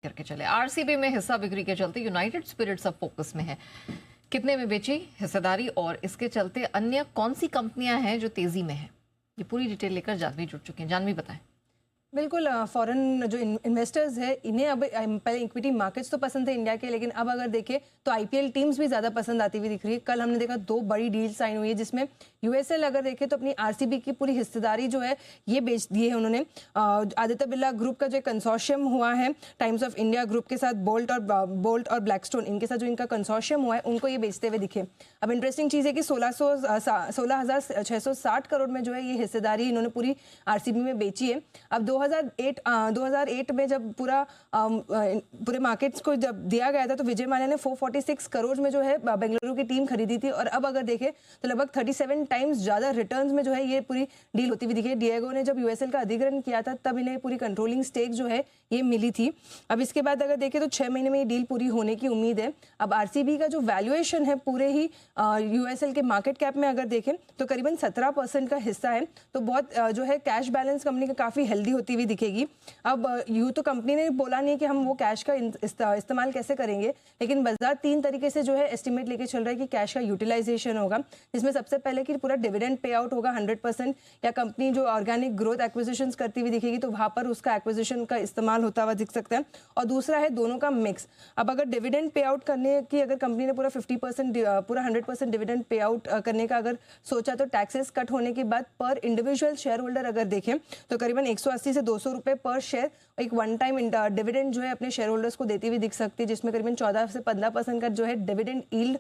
करके चले। आरसीबी में हिस्सा बिक्री के चलते यूनाइटेड स्पिरिट्स अब फोकस में है। कितने में बेची हिस्सेदारी और इसके चलते अन्य कौन सी कंपनियां हैं जो तेजी में हैं, ये पूरी डिटेल लेकर जानवी जुड़ चुके हैं। जानवी बताएं। बिल्कुल, फॉरेन जो इन्वेस्टर्स है इन्हें अब पहले इक्विटी मार्केट्स तो पसंद थे इंडिया के, लेकिन अब अगर देखें तो आईपीएल टीम्स भी ज़्यादा पसंद आती हुई दिख रही है। कल हमने देखा 2 बड़ी डील साइन हुई है, जिसमें यूएसएल अगर देखें तो अपनी आरसीबी की पूरी हिस्सेदारी जो है ये बेच दी है उन्होंने। आदित्य बिरला ग्रुप का जो कंसोर्शियम हुआ है टाइम्स ऑफ इंडिया ग्रुप के साथ, बोल्ट और ब्लैकस्टोन, इनके साथ जो इनका कंसोर्शियम हुआ है उनको ये बेचते हुए दिखे। अब इंटरेस्टिंग चीज़ है कि 16,660 करोड़ में जो है ये हिस्सेदारी इन्होंने पूरी आरसीबी में बेची है। अब 2008 में जब पूरे मार्केट्स को जब दिया गया था तो विजय माल्या ने 446 करोड़ में जो है बेंगलुरु की टीम खरीदी थी, और अब अगर देखें तो लगभग 37 टाइम्स ज़्यादा रिटर्न्स में जो है ये पूरी डील होती हुई दिखी। डिएगो ने जब यूएसएल का अधिग्रहण किया था तब इन्हें पूरी कंट्रोलिंग स्टेक जो है ये मिली थी। अब इसके बाद अगर देखें तो 6 महीने में ये डील पूरी होने की उम्मीद है। अब आरसीबी का जो वैल्यूएशन है पूरे ही यूएसएल के मार्केट कैप में अगर देखें तो करीबन 17% का हिस्सा है, तो बहुत जो है कैश बैलेंस कंपनी का काफ़ी हेल्दी होती हुई दिखेगी। अब यूँ तो कंपनी ने बोला नहीं कि हम वो कैश का इस्तेमाल कैसे करेंगे, लेकिन बाजार 3 तरीके से जो है एस्टिमेट लेके चल रहा है कि कैश का यूटिलाइजेशन होगा, जिसमें सबसे पहले कि पूरा डिविडेंड पे आउट होगा 100%, या कंपनी जो ऑर्गेनिक ग्रोथ एक्विजिशंस करती हुई दिखेगी तो वहाँ पर उसका एक्विजिशन का इस्तेमाल होता हुआ दिख सकता है, और दूसरा है दोनों का मिक्स। अब अगर डिविडेंड पे आउट करने की अगर कंपनी ने पूरा 50% पूरा 100% डिविडेंड पे आउट करने का अगर सोचा तो टैक्सेस कट होने के बाद पर इंडिविजुअल शेयर होल्डर अगर देखें तो करीबन 180 से 200 रुपए पर शेयर एक वन टाइम डिविडेंड जो है अपने शेयर होल्डर्स को देती हुई दिख सकती है, जिसमें करीबन 14 से 15% का जो है डिविडेंड यील्ड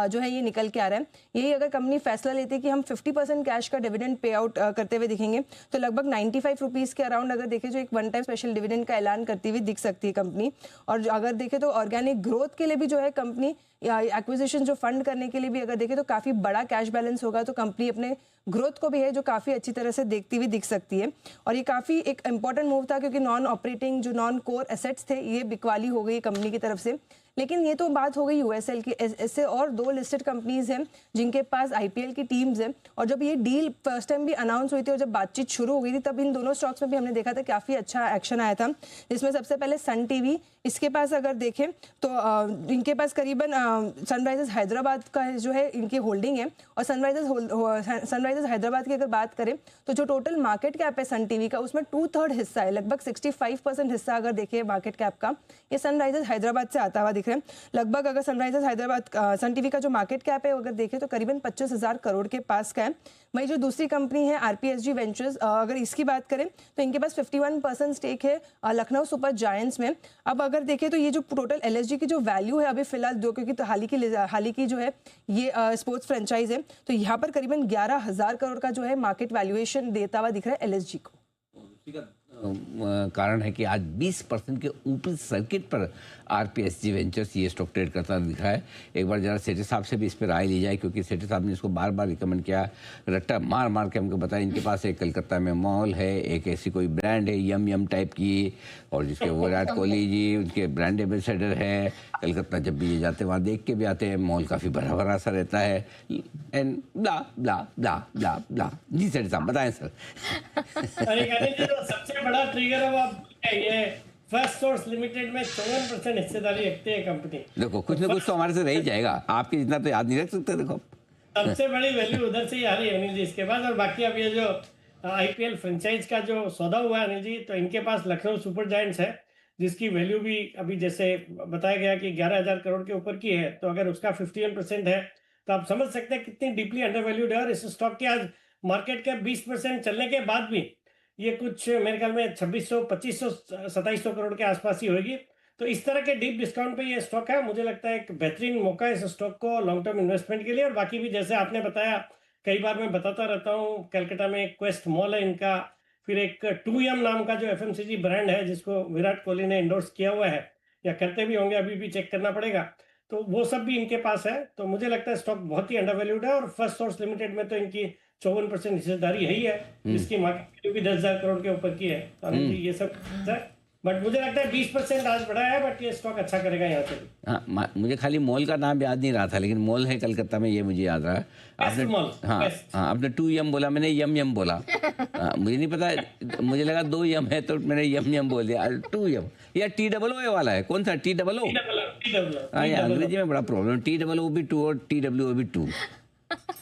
जो है ये निकल के आ रहा है। यही अगर कंपनी फैसला लेती है कि हम 50% कैश का डिविडेंड पे आउट करते हुए दिखेंगे तो लगभग 95 रुपीज़ के अराउंड अगर देखें जो एक वन टाइम स्पेशल डिविडेंड का ऐलान करती हुई दिख सकती है कंपनी। और अगर देखें तो ऑर्गेनिक ग्रोथ के लिए भी जो है कंपनी या एक्विजिशन जो फंड करने के लिए भी अगर देखें तो काफ़ी बड़ा कैश बैलेंस होगा, तो कंपनी अपने ग्रोथ को भी है जो काफ़ी अच्छी तरह से देखती हुई दिख सकती है। और ये काफ़ी एक इंपॉर्टेंट मूव था क्योंकि नॉन ऑपरेटिंग जो नॉन कोर एसेट्स थे ये बिकवाली हो गई कंपनी की तरफ से। लेकिन ये तो बात हो गई यूएसएल की, ऐसे और 2 लिस्टेड कंपनीज हैं जिनके पास आईपीएल की टीम्स हैं, और जब ये डील फर्स्ट टाइम भी अनाउंस हुई थी और जब बातचीत शुरू हो गई थी तब इन दोनों स्टॉक्स में भी हमने देखा था काफ़ी अच्छा एक्शन आया था, जिसमें सबसे पहले सन टीवी, इसके पास अगर देखें तो इनके पास करीबन सनराइजर्स हैदराबाद का जो है इनकी होल्डिंग है, और सनराइजर्स हैदराबाद की अगर बात करें तो जो टोटल मार्केट कैप है सन टीवी का उसमें 2/3 हिस्सा है, लगभग 65% हिस्सा अगर देखें मार्केट कैप का ये सनराइजर्स हैदराबाद से आता हुआ दिख रहा है। लगभग अगर सनराइजर्स हैदराबाद सन टीवी का जो मार्केट कैप है अगर देखें तो करीबन 25,000 करोड़ के पास का है। वही जो दूसरी कंपनी है आरपीएसजी वेंचर्स, अगर इसकी बात करें तो इनके पास 51% स्टेक है लखनऊ सुपर जायंट्स में। अब अगर देखें तो ये जो टोटल एलएसजी की जो वैल्यू है अभी फिलहाल जो, क्योंकि तो हाल ही की जो है ये स्पोर्ट्स फ्रेंचाइज है, तो यहाँ पर करीबन 11,000 करोड़ का जो है मार्केट वैल्यूएशन देता हुआ दिख रहा है एलएसजी को। कारण है कि आज 20% के ऊपरी सर्किट पर आरपीएसजी वेंचर्स ये स्टॉक ट्रेड करता दिखा है। एक बार जरा सेठी साहब से भी इस पर राय ली जाए, क्योंकि सेठी साहब ने इसको बार बार रिकमेंड किया, रट्टा मार मार के हमको बताया। इनके पास एक कलकत्ता में मॉल है, एक ऐसी कोई ब्रांड है यम यम टाइप की, और जिसके विराट कोहली जी उनके ब्रांड एम्बेसडर है। कलकत्ता जब भी ये जाते वहाँ देख के भी आते हैं, मॉल काफ़ी भरा भरा सा रहता है एंड ब्ला ब्ला ब्ला ब्ला ब्ला। जी सेठी साहब बताएं सर। सबसे बड़ा ट्रिगर है वो ये फर्स्ट सोर्स लिमिटेड में 54% हिस्सेदारी रखती है कंपनी। देखो कुछ ना कुछ तो हमारे से रह ही जाएगा, आपके जितना तो याद नहीं रख सकते। देखो सबसे बड़ी वैल्यू उधर से ही आ रही है अनिल जी इसके बाद। और बाकी अब ये जो आईपीएल फ्रेंचाइज का जो सौदा हुआ है अनिल जी, तो इनके पास लखनऊ सुपर जायंट्स है जिसकी वैल्यू भी अभी जैसे बताया गया कि 11,000 करोड़ के ऊपर की है, तो अगर उसका 51% है तो आप समझ सकते हैं कितनी डीपली अंडर वैल्यूड है। और इस स्टॉक की आज मार्केट कैप 20% चलने के बाद भी ये कुछ मेरे ख्याल में 2600, 2500, 2700 करोड़ के आसपास ही होगी। तो इस तरह के डीप डिस्काउंट पे ये स्टॉक है, मुझे लगता है एक बेहतरीन मौका है इस स्टॉक को लॉन्ग टर्म इन्वेस्टमेंट के लिए। और बाकी भी जैसे आपने बताया, कई बार मैं बताता रहता हूँ, कलकत्ता में एक क्वेस्ट मॉल है इनका, फिर एक 2M नाम का जो एफएमसीजी ब्रांड है जिसको विराट कोहली ने इंडोर्स किया हुआ है, या करते भी होंगे, अभी भी चेक करना पड़ेगा, तो वो सब भी इनके पास है। तो मुझे लगता है स्टॉक बहुत ही अंडर वैल्यूड है। और फर्स्ट सोर्स लिमिटेड में तो इनकी 54% हिस्सेदारी यही है, जिसकी मार्केट वैल्यू भी 10,000 करोड़ के ऊपर की है। तो ये सब है। बट मुझे लगता है 20% आज बढ़ा है, बट ये स्टॉक अच्छा करेगा यहाँ से भी। हाँ, मुझे खाली मॉल का नाम याद नहीं रहा था, लेकिन मॉल है कलकत्ता में, ये मुझे याद रहा। आपने मॉल, हाँ हाँ, आपने 2 यम बोला, मैंने यम यम बोला। मुझे नहीं पता, मुझे लगा 2 यम है तो मैंने यम यम बोल दिया। 2 यम या TOO वाला है, कौन सा TOO? हाँ, ये अंग्रेजी में बड़ा प्रॉब्लम, TOO भी 2 और TWO भी 2।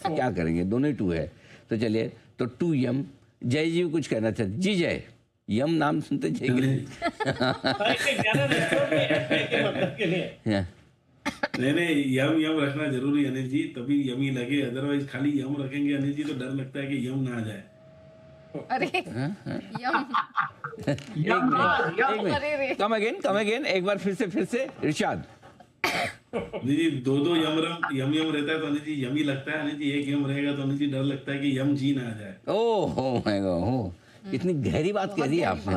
क्या करेंगे, दोनों ही 2 है। तो चलिए, तो 2 यम। जय जी कुछ कहना चाहते? जी जय। यम नाम सुनते जाएंगे। नहीं, यम यम रखना जरूरी है अनिल जी, तभी यमी लगे। अदरवाइज खाली यम रखेंगे अनिल जी तो डर लगता है कि यम ना आ जाए। अरे यम कम अगेन एक बार फिर से इरशाद। अनिल जी 2 यम यम रहता है तो अनिल जी यमी लगता है। अनिल जी 1 यम रहेगा तो अनिल जी डर लगता है कि यम जी ना आ जाए। ओह माय गॉड, इतनी गहरी बात कह दी आपने।